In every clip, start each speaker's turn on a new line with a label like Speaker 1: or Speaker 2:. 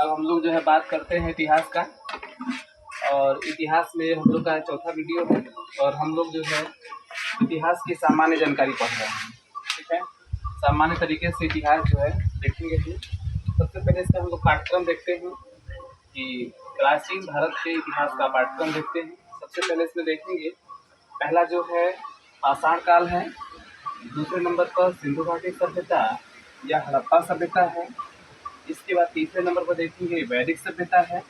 Speaker 1: अब हम लोग जो है बात करते हैं इतिहास का। और इतिहास में हम लोग का चौथा वीडियो है और हम लोग जो है इतिहास की सामान्य जानकारी पढ़ रहे हैं। ठीक है, सामान्य तरीके से इतिहास जो है देखेंगे। सबसे पहले इसका हम लोग पाठ्यक्रम देखते हैं कि प्राचीन भारत के इतिहास का पाठ्यक्रम देखते हैं। सबसे पहले इसमें देखेंगे पहला जो है पाषाण काल है, दूसरे नंबर पर सिंधु घाटी सभ्यता या हड़प्पा सभ्यता है। इसके बाद तीसरे नंबर पर देखेंगे वैदिक सभ्यता है,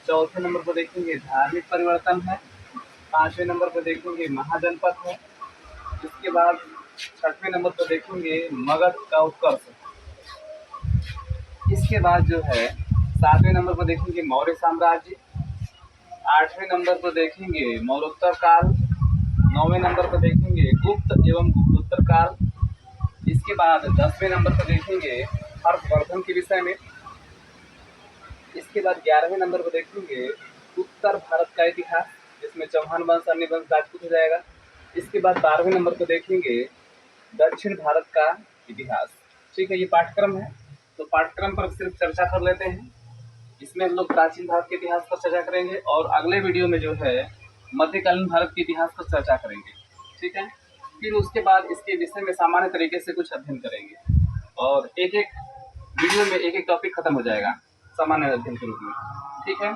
Speaker 1: चौथे नंबर पर देखेंगे धार्मिक परिवर्तन है, पाँचवें नंबर पर देखेंगे महाजनपद है। इसके बाद छठवें नंबर पर देखेंगे मगध का उत्कर्ष। इसके बाद जो है सातवें नंबर पर देखेंगे मौर्य साम्राज्य, आठवें नंबर पर देखेंगे मौर्योत्तर काल, नौवें नंबर पर देखेंगे गुप्त एवं गुप्तोत्तर काल। इसके बाद 10वें नंबर पर देखेंगे हर्षवर्धन के विषय में। इसके बाद 11वें नंबर पर देखेंगे उत्तर भारत का इतिहास, जिसमें चौहान वंश, अन्य वंश, राजपूत हो जाएगा। इसके बाद 12वें नंबर पर देखेंगे दक्षिण भारत का इतिहास। ठीक है, ये पाठ्यक्रम है तो पाठ्यक्रम पर सिर्फ चर्चा कर लेते हैं। इसमें हम लोग प्राचीन भारत के इतिहास पर चर्चा करेंगे और अगले वीडियो में जो है मध्यकालीन भारत के इतिहास पर चर्चा करेंगे। ठीक है, फिर उसके बाद इसके विषय में सामान्य तरीके से कुछ अध्ययन करेंगे और एक एक वीडियो में एक एक टॉपिक खत्म हो जाएगा सामान्य अध्ययन के रूप में। ठीक है,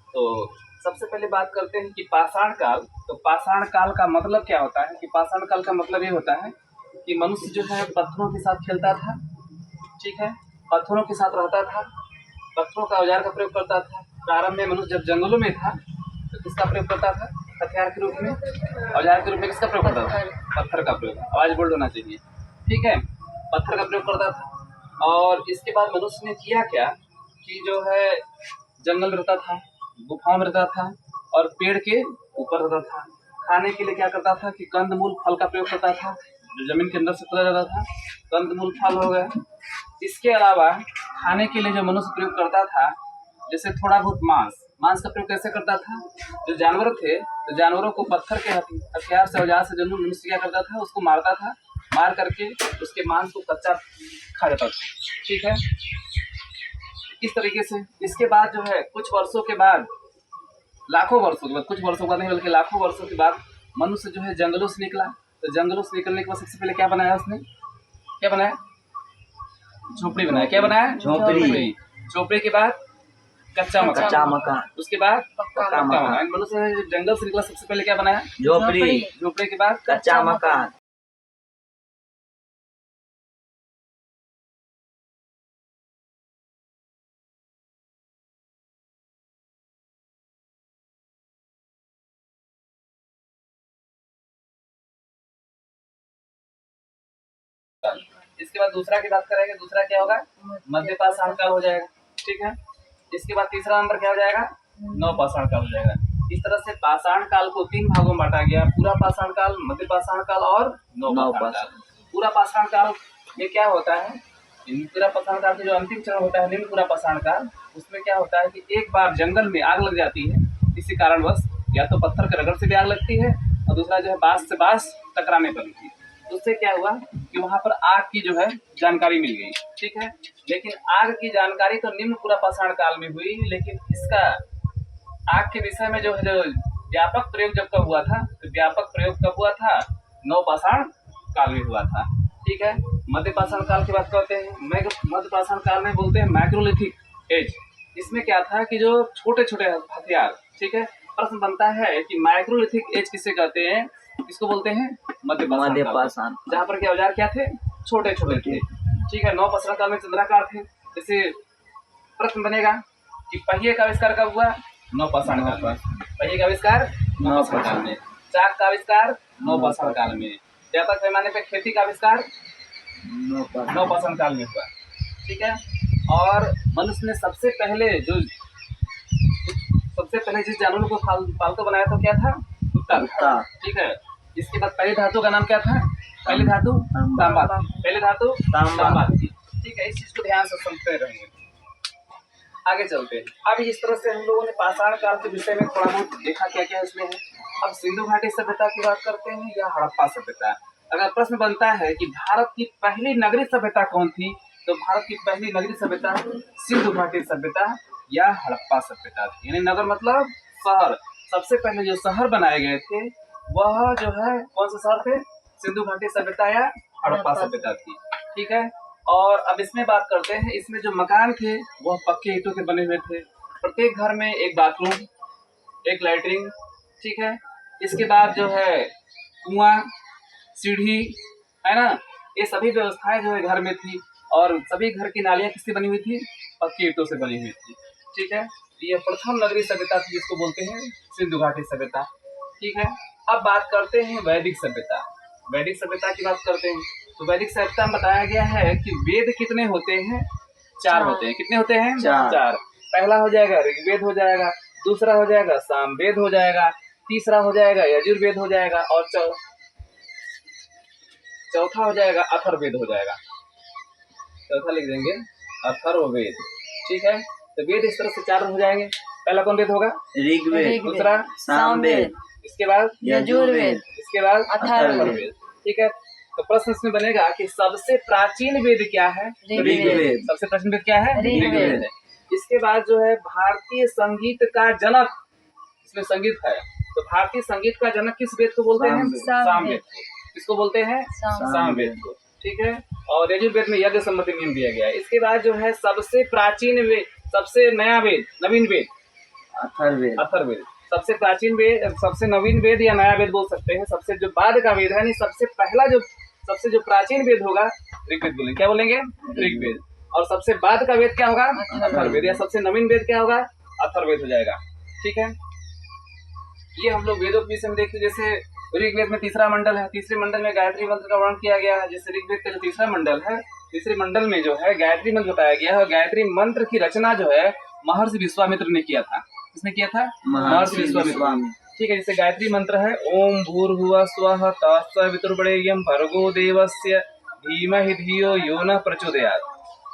Speaker 1: तो सबसे पहले बात करते हैं कि पाषाण काल। तो पाषाण काल का मतलब क्या होता है कि पाषाण काल का मतलब ये होता है कि मनुष्य जो है पत्थरों के साथ खेलता था। ठीक है, पत्थरों के साथ रहता था, पत्थरों का औजार का प्रयोग करता था। प्रारंभ में मनुष्य जब जंगलों में था तो किसका प्रयोग करता था? हथियार के रूप में, औजार के रूप में किसका प्रयोग करता था? पत्थर का प्रयोग। आवाज बोल्ड होना चाहिए। ठीक है, पत्थर का प्रयोग करता था। और इसके बाद मनुष्य ने किया क्या कि जो है जंगल में रहता था, गुफाओं में रहता था और पेड़ के ऊपर रहता था। खाने के लिए क्या करता था कि कंदमूल फल का प्रयोग करता था, जो जमीन के अंदर से खोदा जाता था। कंदमूल फल हो गया। इसके अलावा खाने के लिए जो मनुष्य प्रयोग करता था, जैसे थोड़ा बहुत मांस का प्रयोग कैसे करता था? जो जानवर थे तो जानवरों को पत्थर के हथियार से, औजार से जो मनुष्य क्या करता था, उसको मारता था, मार करके उसके मांस को कच्चा खा जाता था। ठीक है, इस तरीके से। इसके बाद जो है कुछ वर्षों के बाद, लाखों वर्षों के बाद, कुछ वर्षों का नहीं बल्कि लाखों वर्षों के बाद मनुष्य जो है जंगलों से निकला। तो जंगलों से निकलने के बाद सबसे पहले क्या बनाया उसने? क्या बनाया? झोपड़ी बनाया। क्या बनाया? झोपड़ी। झोपड़ी के बाद कच्चा मकान। उसके बाद पक्का मकान। मनुष्य जब जंगल से निकला सबसे पहले क्या बनाया? झोपड़ी। झोपड़ी के बाद कच्चा मकान। इसके बाद दूसरा की बात करेंगे। दूसरा क्या होगा? मध्य पाषाण काल हो जाएगा। ठीक है, इसके बाद तीसरा नंबर क्या हो जाएगा? नव पाषाण काल हो जाएगा। इस तरह से पाषाण काल को 3 भागों में बांटा गया: पूरा पाषाण काल, मध्य पाषाण काल और नव पाषाण काल। पूरा पाषाण काल में क्या होता है? पूरा पाषाण काल का जो अंतिम चरण होता है, निम्न पूरा पाषाण काल, उसमें क्या होता है कि एक बार जंगल में आग लग जाती है किसी कारणवश, या तो पत्थर के रगड़ से भी आग लगती है और दूसरा जो है बांस से बांस टकराने पर लगती है। उससे क्या हुआ कि वहां पर आग की जो है जानकारी मिल गई। ठीक है, लेकिन आग की जानकारी तो निम्न पूरा पाषाण काल में हुई, लेकिन इसका आग के विषय में जो है जो व्यापक प्रयोग जब कब हुआ था, तो व्यापक प्रयोग कब हुआ था? नव पाषाण काल में हुआ था। ठीक है, मध्य पाषाण काल की बात करते हैं। मध्य पाषाण काल में बोलते हैं माइक्रोलिथिक एज। इसमें क्या था कि जो छोटे छोटे हथियार। ठीक है, प्रश्न बनता है कि माइक्रोलिथिक एज किसे कहते हैं? इसको बोलते हैं मध्य पाषाण, जहाँ पर क्या औजार क्या थे? छोटे छोटे थे। ठीक है, नव पाषाण काल में चंद्राकार थे। जैसे प्रश्न बनेगा कि पहिए का आविष्कार कब हुआ? नव पाषाण काल में। पहिए का आविष्कार नव पाषाण काल में। चाक का आविष्कार नव पाषाण काल में। व्यापक पैमाने पर खेती का आविष्कार नव पाषाण काल में हुआ। ठीक है, और मनुष्य ने सबसे पहले जिस जानवर को पालतू बनाया था क्या था? कुत्ता। ठीक है, इसके बाद पहली धातु का नाम क्या था? पहली धातु तांबा। पहली धातु तांबा थी। ठीक है, इस चीज को ध्यान से सुनते रहेंगे। आगे चलते हैं। अब इस तरह से हम लोगों ने पाषाण काल के विषय में थोड़ा बहुत देखा क्या क्या इसमें है। अब सिंधु घाटी सभ्यता की बात करते हैं या हड़प्पा सभ्यता। अगर प्रश्न बनता है कि भारत की पहली नगरीय सभ्यता कौन थी, तो भारत की पहली नगरीय सभ्यता सिंधु घाटी सभ्यता या हड़प्पा सभ्यता थी। यानी नगर मतलब शहर। सबसे पहले जो शहर बनाए गए थे वह जो है कौन से शहर थे? सिंधु घाटी सभ्यता या हड़प्पा सभ्यता थी। ठीक है। और अब इसमें बात करते हैं, इसमें जो मकान थे वह पक्के ईंटों के बने हुए थे। प्रत्येक घर में एक बाथरूम, एक लैट्रिन, ठीक है। इसके बाद जो है कुआं, सीढ़ी, है ना, ये सभी व्यवस्थाएं जो है घर में थी। और सभी घर की नालियां किससे बनी हुई थी? पक्के ईंटों से बनी हुई थी। ठीक है। ये प्रथम नगरीय सभ्यता थी जिसको बोलते हैं सिंधु घाटी सभ्यता। ठीक है। अब बात करते हैं वैदिक सभ्यता। वैदिक सभ्यता की बात करते हैं तो वैदिक सभ्यता में बताया गया है कि वेद कितने होते हैं? 4 होते हैं। कितने होते हैं? 4। पहला हो जाएगा ऋग्वेद हो जाएगा, दूसरा हो जाएगा सामवेद हो जाएगा, तीसरा हो जाएगा यजुर्वेद हो जाएगा और चौथा हो जाएगा अथर्ववेद हो जाएगा। चौथा लिख देंगे अथर्ववेद। ठीक है। तो वेद इस तरह से 4 हो जाएंगे। पहला कौन वेद होगा? ऋग्वेद, दूसरा सामवेद, इसके बाद यजुर्वेद, इसके बाद अथर्ववेद। ठीक है। तो प्रश्न इसमें बनेगा कि सबसे प्राचीन वेद क्या है? ऋग्वेद। सबसे प्राचीन वेद क्या है? ऋग्वेद है। इसके बाद जो है भारतीय संगीत का जनक, इसमें संगीत है तो भारतीय संगीत का जनक किस वेद को बोलते हैं? सामवेद को। किसको बोलते हैं? सामवेद को। ठीक है। और यजुर्वेद में यज्ञ संबंधी नियम दिया गया है। इसके बाद जो है सबसे प्राचीन वेद, सबसे नया वेद, नवीन वेद अथर्ववेद। अथर्ववेद सबसे प्राचीन वेद, सबसे नवीन वेद या नया वेद बोल सकते हैं। सबसे जो बाद का वेद है, नहीं सबसे पहला जो सबसे जो प्राचीन वेद होगा ऋग्वेद बोलेंगे। क्या बोलेंगे? ऋग्वेद। और सबसे बाद का वेद क्या होगा? अथर्ववेद। या सबसे नवीन वेद क्या होगा? अथर्ववेद हो जाएगा। ठीक है। ये हम लोग वेदों के विषय में देखिए। जैसे ऋग्वेद में तीसरा मंडल है, तीसरे मंडल में गायत्री मंत्र का वर्णन किया गया है। जैसे ऋग्वेद का जो तीसरा मंडल है, तीसरे मंडल में जो है गायत्री मंत्र बताया गया है। और गायत्री मंत्र की रचना जो है महर्षि विश्वामित्र ने किया था। किसने किया था? महर्षि विश्वामित्र। ठीक है। जैसे गायत्री मंत्र है ओम भूर्भुवः स्वः तत्सवितुर्वरेण्यं भर्गो देवस्य धीमहि धियो यो नः प्रचोदयात्।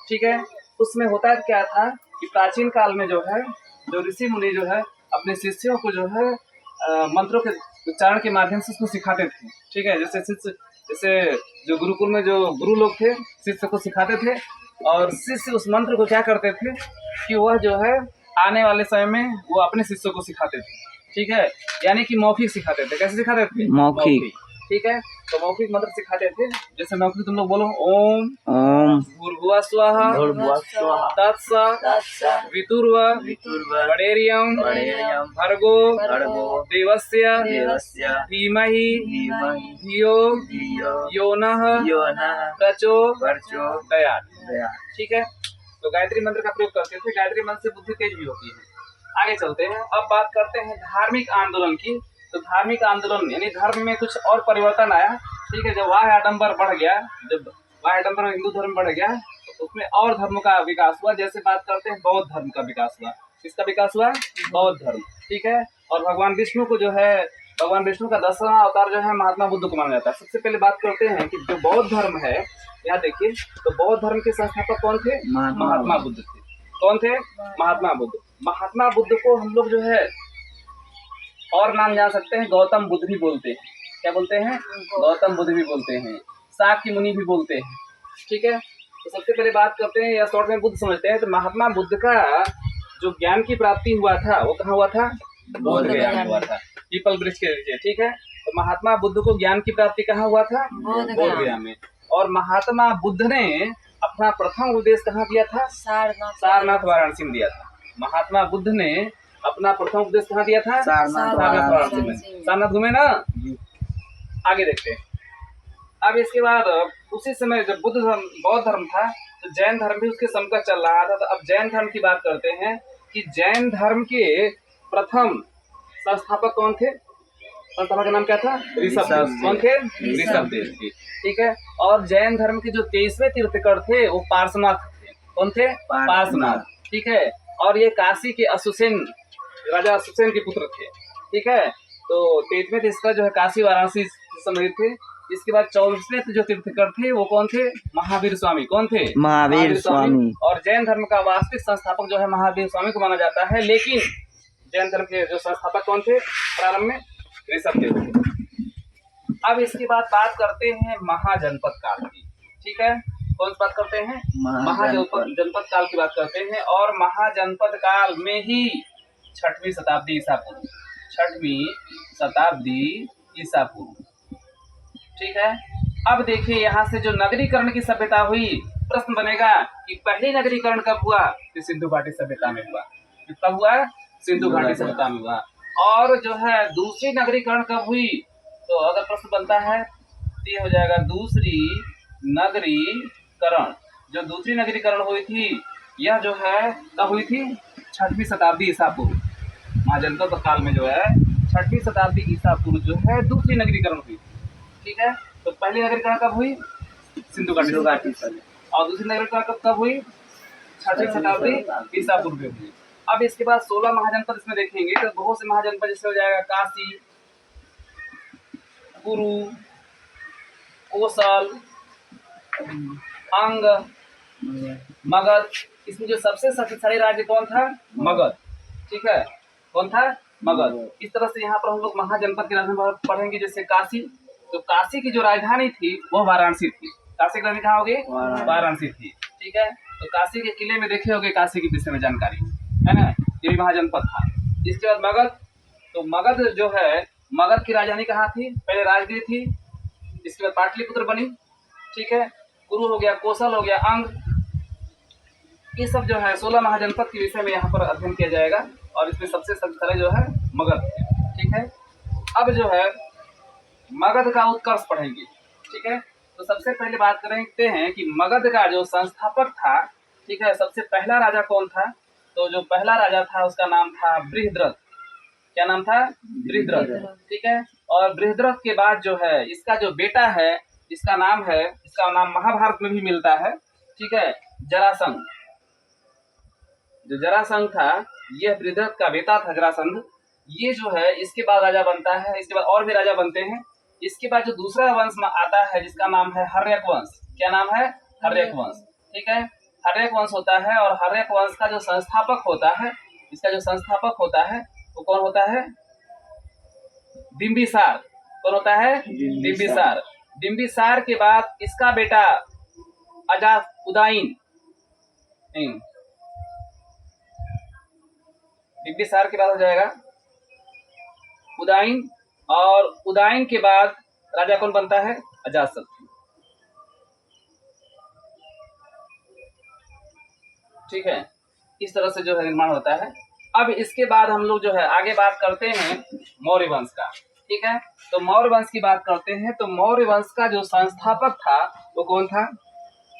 Speaker 1: ठीक है। उसमें होता क्या था कि प्राचीन काल में जो है जो ऋषि मुनि जो है अपने शिष्यों को जो है मंत्रों के उच्चारण के माध्यम से उसको सिखाते थे। ठीक है। जैसे जो गुरुकुल में जो गुरु लोग थे शिष्य को सिखाते थे और शिष्य उस मंत्र को क्या करते थे कि वह जो है आने वाले समय में वो अपने शिष्यों को सिखाते थे। ठीक है। यानी कि मौखिक सिखाते थे। कैसे सिखाते थे? मौखिक। ठीक है। तो मौखिक मंत्र सिखाते थे। जैसे मौखिक तुम लोग बोलो ओम भूर्भुवः स्वः तत्सवितुर्वरेण्यं भर्गो देवस्य धीमहि धियो यो नः प्रचोदयात्। ठीक है। तो गायत्री मंत्र का प्रयोग करते थे। गायत्री मंत्र से बुद्धि तेज भी होती है। आगे चलते हैं। अब बात करते हैं धार्मिक आंदोलन की। तो धार्मिक आंदोलन यानी धर्म में कुछ और परिवर्तन आया। ठीक है। जब वाह आडम्बर बढ़ गया, जब वाह आडम्बर हिंदू धर्म बढ़ गया तो उसमें और धर्मों का विकास हुआ। जैसे बात करते हैं बौद्ध धर्म का विकास हुआ। किसका विकास हुआ? बौद्ध धर्म। ठीक है। और भगवान विष्णु को जो है भगवान विष्णु का 10वां अवतार जो है महात्मा बुद्ध को माना जाता है। सबसे पहले बात करते हैं कि जो बौद्ध धर्म है, यहाँ देखिए, तो बौद्ध धर्म के संस्थापक कौन थे? महात्मा बुद्ध थे। कौन थे? महात्मा बुद्ध। महात्मा बुद्ध को हम लोग जो है और नाम जान सकते हैं, गौतम बुद्ध भी बोलते हैं। क्या बोलते हैं? गौतम बुद्ध भी बोलते हैं, शाक्य मुनि भी बोलते हैं। ठीक है। तो सबसे पहले बात करते हैं या शॉर्ट में बुद्ध समझते हैं। तो महात्मा बुद्ध का जो ज्ञान की प्राप्ति हुआ था वो कहाँ हुआ था? बोध गया में हुआ था, पीपल वृक्ष के नीचे। ठीक है। तो महात्मा बुद्ध को ज्ञान की प्राप्ति कहाँ हुआ था? बोध गया में। और महात्मा बुद्ध ने अपना प्रथम उपदेश कहाँ दिया था? सारनाथ वाराणसी में दिया था। महात्मा बुद्ध ने अपना प्रथम उपदेश कहाँ दिया था? सारनाथ वाराणसी में। सारनाथ घूमे ना? आगे देखते हैं। अब इसके बाद उसी समय जब बौद्ध धर्म था तो जैन धर्म भी उसके समकक्ष चल रहा था। तो अब जैन धर्म की बात करते हैं कि जैन धर्म के प्रथम संस्थापक कौन थे? संस्थापक का नाम क्या था? ऋषभदेव। कौन थे? ऋषभदेव जी। ठीक है। और जैन धर्म के जो 23वें तीर्थंकर थे वो पार्श्वनाथ थे। कौन थे? पार्श्वनाथ। ठीक है। और ये काशी के अशुसेन, राजा अशुसेन के पुत्र थे। ठीक है। तो 23वें तीर्थंकर जो है काशी वाराणसी समृद्ध थे। इसके बाद 24वें जो तीर्थंकर थे वो कौन थे? महावीर स्वामी। कौन थे? महावीर स्वामी। और जैन धर्म का वास्तविक संस्थापक जो है महावीर स्वामी को माना जाता है। लेकिन जैन धर्म के जो संस्थापक कौन थे प्रारंभ में? ऋषभदेव थे। अब इसके बाद बात करते हैं महाजनपद काल की। ठीक है। कौन सी बात करते हैं? महाजनपद जनपद काल की बात करते हैं। और महाजनपद काल में ही 6वीं शताब्दी ईसा पूर्व, 6वीं शताब्दी ईसा पूर्व। ठीक है। अब देखिए यहाँ से जो नगरीकरण की सभ्यता हुई, प्रश्न बनेगा कि पहली नगरीकरण कब हुआ? तो सिंधु घाटी सभ्यता में हुआ। कब हुआ? सिंधु घाटी सभ्यता में हुआ। और जो है दूसरी नगरीकरण कब हुई? तो अगर प्रश्न बनता है तो ये हो जाएगा दूसरी नगरीकरण। जो दूसरी नगरीकरण हुई थी यह जो है कब हुई थी? 6वीं शताब्दी ईसा पूर्व। महाजनपद काल में जो है 6वीं शताब्दी ईसा पूर्व जो है दूसरी नगरीकरण हुई। ठीक है। तो पहली नगरीकरण कब हुई? सिंधु घाटी। और दूसरी नगरीकरण कब हुई? 6वीं शताब्दी ईसा पूर्व में हुई। अब इसके बाद 16 महाजनपद इसमें देखेंगे तो बहुत से महाजनपद जैसे हो जाएगा काशी, कुरु, कोसल, अंग, मगध। इसमें जो सबसे शक्तिशाली राज्य कौन था? मगध। ठीक है। कौन था? मगध। इस तरह से यहाँ पर हम लोग महाजनपद की राजधानी पढ़ेंगे। जैसे काशी, तो काशी की जो राजधानी थी वह वाराणसी थी। काशी की राजधानी कहाँ होगी? वाराणसी थी। ठीक है। तो काशी के किले में देखे होंगे काशी के विषय में जानकारी, है ना? ये भी महाजनपद था। इसके बाद मगध, तो मगध जो है मगध की राजधानी कहाँ थी? पहले राजगीर थी, इसके बाद पाटलिपुत्र बनी। ठीक है। कुरु हो गया, कोसल हो गया, अंग। ये सब जो है 16 महाजनपद के विषय में यहाँ पर अध्ययन किया जाएगा। और इसमें सबसे शक्तिशाली जो है मगध है। ठीक है। अब जो है मगध का उत्कर्ष पढ़ेंगे। ठीक है। तो सबसे पहले बात करते हैं कि मगध का जो संस्थापक था, ठीक है, सबसे पहला राजा कौन था? तो जो पहला राजा था उसका नाम था बृहद्रथ। क्या नाम था? बृहद्रथ। ठीक है। और बृहद्रथ के बाद जो है इसका जो बेटा है, इसका नाम महाभारत में भी मिलता है। ठीक है, जरासंध। जो जरासंध था यह बृहद्रथ का बेटा था, जरासंध। ये जो है इसके बाद राजा बनता है। इसके बाद और भी राजा बनते हैं। इसके बाद जो दूसरा वंश आता है जिसका नाम है हर्यक वंश। क्या नाम है? हर्यक वंश। ठीक है। हर्यक वंश होता है। और हर्यक वंश का जो संस्थापक होता है, इसका जो संस्थापक होता है वो कौन होता है? बिंबिसार। कौन होता है? बिंबिसार। बिंबिसार के बाद इसका बेटा उदयन। बिंबिसार के बाद हो जाएगा उदयन। और उदयन के बाद राजा कौन बनता है? अजातशत्रु। ठीक है। इस तरह से जो है निर्माण होता है। अब इसके बाद हम लोग जो है आगे बात करते हैं मौर्य वंश का। ठीक है। तो मौर्य वंश की बात करते हैं। तो मौर्य वंश का जो संस्थापक था वो कौन था?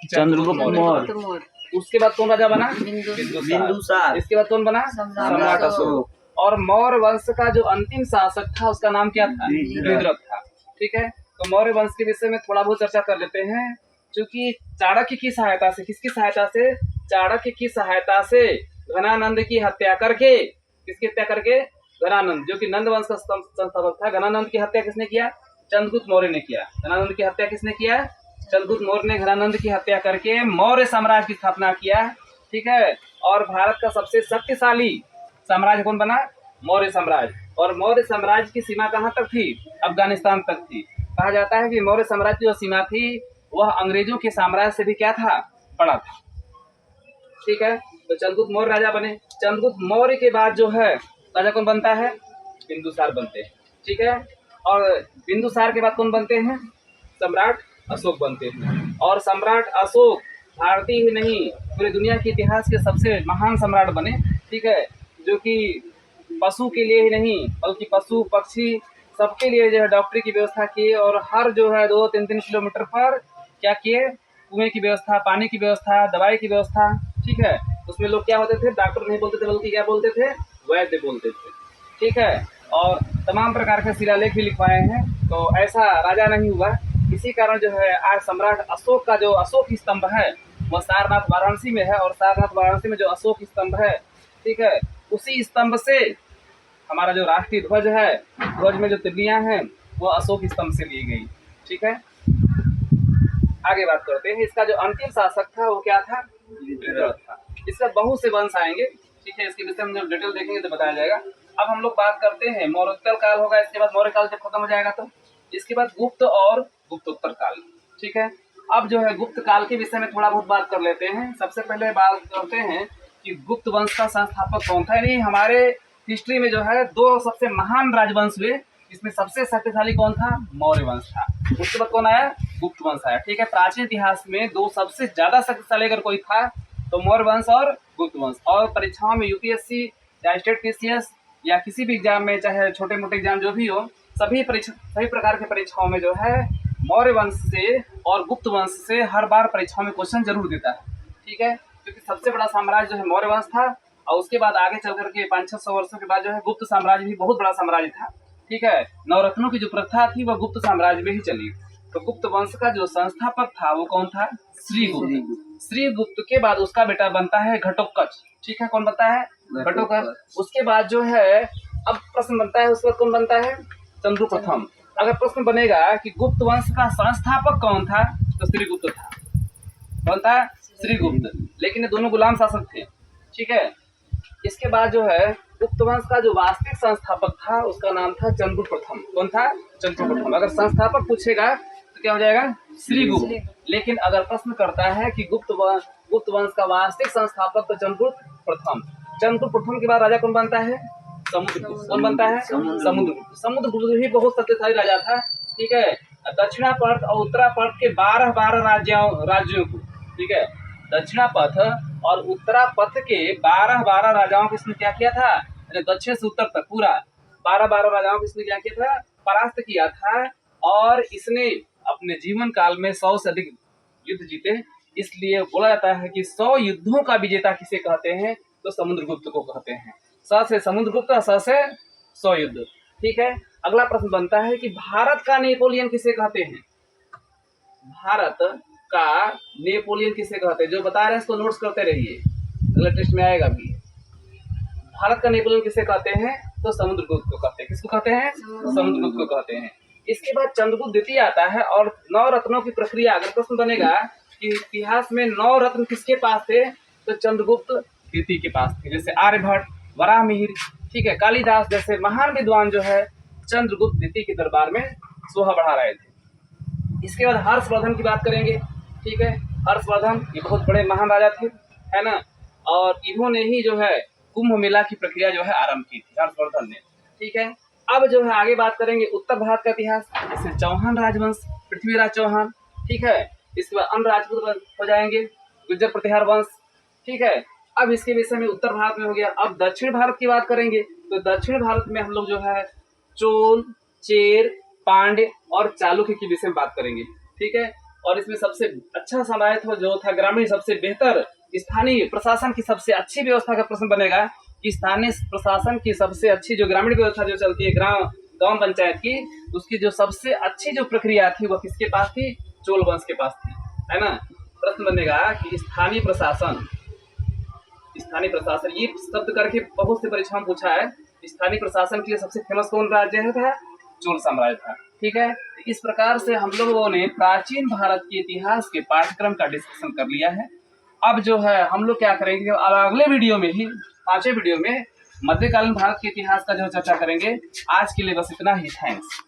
Speaker 1: चंद्रगुप्त मौर्य। उसके बाद कौन राजा बना? बिंदुसार। इसके बाद कौन बना? सम्राट अशोक। और मौर्य वंश का जो अंतिम शासक था उसका नाम क्या था? बृहद्रथ था। ठीक है। तो मौर्य वंश के विषय में थोड़ा बहुत चर्चा कर लेते हैं। क्योंकि चाणक्य की सहायता से, किसकी सहायता से? चाणक्य की सहायता से घनानंद की हत्या करके, किसकी हत्या करके? घनानंद, जो कि नंद वंश का संस्थापक था। घनानंद की हत्या किसने किया? चंद्रगुप्त मौर्य ने किया। घनानंद की हत्या किसने किया? चंद्रगुप्त मौर्य ने घनानंद की हत्या करके मौर्य साम्राज्य की स्थापना किया। ठीक है। और भारत का सबसे शक्तिशाली साम्राज्य कौन बना? मौर्य साम्राज्य। और मौर्य साम्राज्य की सीमा कहाँ तक थी? अफगानिस्तान तक थी। कहा जाता है कि मौर्य साम्राज्य की जो सीमा थी वह अंग्रेजों के साम्राज्य से भी क्या था? बड़ा था। ठीक है। तो चंद्रगुप्त मौर्य राजा बने। चंद्रगुप्त मौर्य के बाद जो है राजा कौन बनता है? बिंदुसार बनते हैं। ठीक है। और बिंदुसार के बाद कौन बनते हैं? सम्राट अशोक बनते हैं। और सम्राट अशोक भारतीय ही नहीं पूरी दुनिया के इतिहास के सबसे महान सम्राट बने। ठीक है। जो कि पशु के लिए ही नहीं बल्कि पशु पक्षी सबके लिए जो है डॉक्टरी की व्यवस्था किए। और हर जो है 2-3 किलोमीटर पर क्या किए? कुएं की व्यवस्था, पानी की व्यवस्था, दवाई की व्यवस्था। ठीक है। उसमें लोग क्या होते थे? डॉक्टर नहीं बोलते थे बल्कि क्या बोलते थे? वैद्य बोलते थे। ठीक है। और तमाम प्रकार के शिलालेख भी लिखवाए हैं। तो ऐसा राजा नहीं हुआ। इसी कारण जो है आज सम्राट अशोक का जो अशोक स्तंभ है वह सारनाथ वाराणसी में है। और सारनाथ वाराणसी में जो अशोक स्तंभ है, ठीक है, उसी स्तंभ से हमारा जो राष्ट्रीय ध्वज है, ध्वज में जो तितलियां हैं वो अशोक स्तंभ से ली गई। ठीक है। आगे बात करते हैं। इसका जो अंतिम शासक था वो क्या था? बृहद्रथ था। इसका बहुत से वंश आएंगे। ठीक है। इसके विषय में जब डिटेल देखेंगे तो बताया जाएगा। अब हम लोग बात करते हैं मौर्योत्तर काल होगा। इसके बाद मौर्य काल जब खत्म हो जाएगा तो इसके बाद गुप्त और गुप्तोत्तर काल। ठीक है। अब जो है गुप्त काल के विषय में थोड़ा बहुत बात कर लेते हैं। सबसे पहले बात करते हैं कि गुप्त वंश का संस्थापक कौन था। यानी हमारे हिस्ट्री में जो है दो सबसे महान राजवंश हुए, इसमें सबसे शक्तिशाली कौन था? मौर्य वंश था। उसके बाद कौन आया? गुप्त वंश आया। ठीक है, प्राचीन इतिहास में दो सबसे ज्यादा शक्तिशाली अगर कोई था तो मौर्य वंश और गुप्त वंश। और परीक्षाओं में यूपीएससी या स्टेट पीसीएस या किसी भी एग्जाम में, चाहे छोटे मोटे एग्जाम जो भी हो, सभी प्रकार के परीक्षाओं में जो है मौर्य वंश से और गुप्त वंश से हर बार परीक्षाओं में क्वेश्चन जरूर देता है। ठीक है, क्योंकि सबसे बड़ा साम्राज्य जो है मौर्य वंश था, और उसके बाद आगे चल करके 500-600 वर्षों के बाद जो है गुप्त साम्राज्य भी बहुत बड़ा साम्राज्य था। ठीक है, नवरत्नों की जो प्रथा थी वह गुप्त साम्राज्य में ही चली। तो गुप्त वंश का जो संस्थापक था वो कौन था? श्रीगुप्त। श्रीगुप्त के बाद उसका बेटा बनता है घटोत्कच। ठीक है, कौन बनता है? घटोत्कच। उसके बाद जो है अब प्रश्न बनता है, उसके बाद कौन बनता है? चंद्र प्रथम। अगर प्रश्न बनेगा कि गुप्त वंश का संस्थापक कौन था, तो श्रीगुप्त था। कौन था? श्रीगुप्त। लेकिन ये दोनों गुलाम शासक थे। ठीक है, इसके बाद जो है गुप्त वंश का जो वास्तविक संस्थापक था उसका नाम था चंद्रगुप्त प्रथम। कौन था? चंद्रगुप्त प्रथम। अगर संस्थापक पूछेगा तो क्या हो जाएगा? श्रीगुप्त। लेकिन अगर प्रश्न करता है कि गुप्त वंश का वास्तविक संस्थापक तो चंद्रगुप्त प्रथम। चंद्रगुप्त प्रथम के बाद राजा कौन बनता है? समुद्रगुप्त। कौन बनता है? समुद्रगुप्त। समुद्रगुप्त भी बहुत शक्तिशाली राजा था। ठीक है, दक्षिणापथ और उत्तरापथ के 12 राज्यों को, ठीक है, दक्षिणापथ और उत्तरापथ के 12 राजाओं को इसने क्या किया था? दक्षिण से उत्तर तक पूरा 12 राजाओं को इसने क्या किया था? परास्त किया था। और इसने अपने जीवन काल में 100 से अधिक युद्ध जीते। इसलिए बोला जाता है कि 100 युद्धों का विजेता किसे कहते हैं? तो समुद्रगुप्त को कहते हैं। 100 से समुद्रगुप्त, 100 से 100 युद्ध। ठीक है, अगला प्रश्न बनता है कि भारत का नेपोलियन किसे कहते हैं? भारत का नेपोलियन किसे कहते हैं? जो बता रहे हैं इसको नोट्स करते रहिए, अगला टेस्ट में आएगा भी। भारत का नेपोलियन किसे कहते हैं? तो समुद्रगुप्त को कहते हैं। किसको कहते हैं? समुद्रगुप्त को कहते हैं। इसके बाद चंद्रगुप्त द्वितीय आता है। और 9 रत्नों की प्रक्रिया, अगर प्रश्न बनेगा कि इतिहास में 9 रत्न किसके पास थे, तो चंद्रगुप्त द्वितीय के पास थे। जैसे आर्यभट्ट, वराहमिहिर, ठीक है, कालिदास जैसे महान विद्वान जो है चंद्रगुप्त द्वितीय के दरबार में शोभा बढ़ा रहे थे। इसके बाद हर्षवर्धन की बात करेंगे। ठीक है, हर्षवर्धन ये बहुत बड़े महान राजा थे, है ना, और इन्होंने ही जो है कुंभ मेला की प्रक्रिया जो है आरंभ की थी, हर्षवर्धन ने। ठीक है, अब जो है आगे बात करेंगे उत्तर भारत का इतिहास, जैसे चौहान राजवंश, पृथ्वीराज चौहान। ठीक है, इसके बाद अन्य राजपूत हो जाएंगे, गुर्जर प्रतिहार वंश। ठीक है, अब इसके विषय में उत्तर भारत में हो गया। अब दक्षिण भारत की बात करेंगे तो दक्षिण भारत में हम लोग जो है चोल, चेर, पांड्य और चालुक्य के विषय में बात करेंगे। ठीक है, और इसमें सबसे अच्छा साम्राज्य जो था ग्रामीण, सबसे बेहतर स्थानीय प्रशासन की सबसे अच्छी व्यवस्था का प्रश्न बनेगा कि स्थानीय प्रशासन की सबसे अच्छी जो ग्रामीण व्यवस्था जो चलती है गांव पंचायत की, उसकी जो सबसे अच्छी जो प्रक्रिया थी वह किसके पास थी? चोल वंश के पास थी, है ना। प्रश्न बनेगा कि स्थानीय प्रशासन ये शब्द करके बहुत से परीक्षाओं में पूछा है। स्थानीय प्रशासन के लिए सबसे फेमस कौन राज्य था? चोल साम्राज्य था। ठीक है, इस प्रकार से हम लोगों ने प्राचीन भारत के इतिहास के पाठ्यक्रम का डिस्कशन कर लिया है। अब जो है हम लोग क्या करेंगे, अगले वीडियो में ही 5वें वीडियो में मध्यकालीन भारत के इतिहास का जो चर्चा करेंगे। आज के लिए बस इतना ही। थैंक्स।